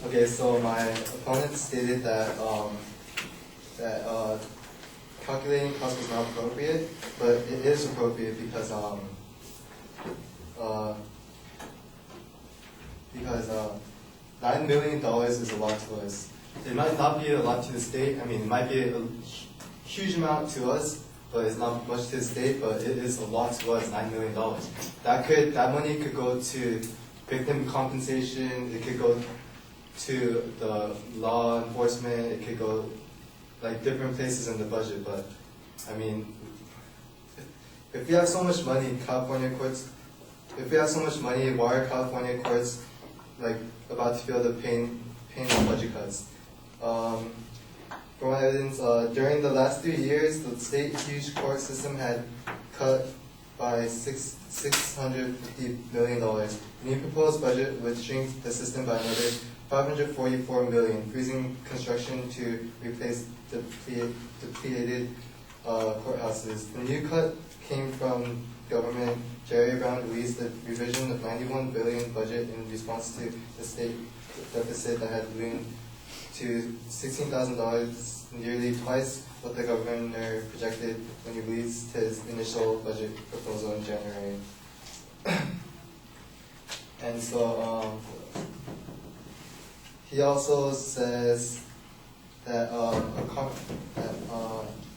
Okay, so my opponent stated that calculating cost was not appropriate, but it is appropriate because $9 million is a lot to us. It might not be a lot to the state. I mean, it might be a huge amount to us, but it's not much to the state. But it is a lot to us. $9 million. That money could go to victim compensation. It could go to the law enforcement. It could go like different places in the budget. But I mean, if we have so much money, California courts. If we have so much money, why are California courts like about to feel the pain of budget cuts? For my evidence, during the last 3 years, the state huge court system had cut by $650 million. The new proposed budget would shrink the system by another $544 million, freezing construction to replace depleted courthouses. The new cut came from government. Jerry Brown released a revision of $91 billion budget in response to the state deficit that had ballooned to $16,000, nearly twice what the governor projected when he released his initial budget proposal in January. And so he also says that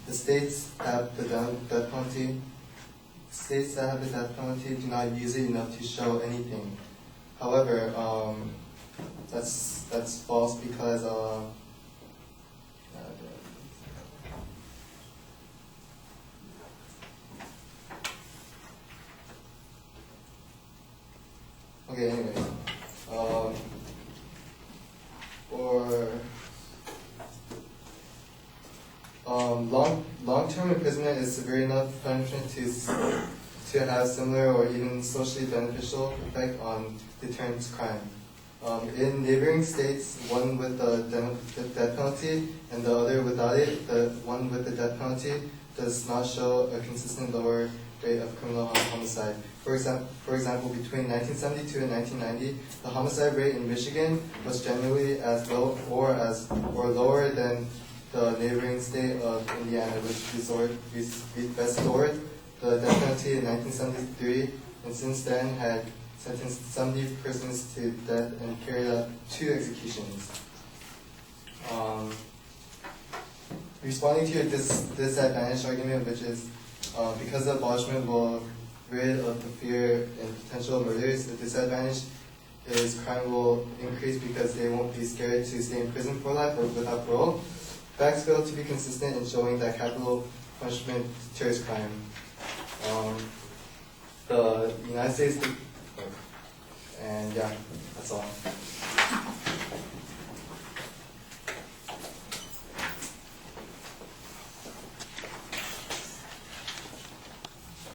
the states have the death penalty. States that have the death penalty do not use it enough to show anything. However, that's false because okay. Anyway, long-term imprisonment is severe enough punishment to have similar or even socially beneficial effect on deterrence crime. In neighboring states, one with the death penalty and the other without it, the one with the death penalty does not show a consistent lower rate of criminal homicide. For example, between 1972 and 1990, the homicide rate in Michigan was generally as low or lower than the neighboring state of Indiana, which restored the death penalty in 1973, and since then had sentenced 70 persons to death and carried out 2 executions. Responding to your disadvantage argument, which is because the abolishment will rid of the fear and potential murders, the disadvantage is crime will increase because they won't be scared to stay in prison for life or without parole. Facts fail to be consistent in showing that capital punishment deters crime. The United States, and yeah, that's all.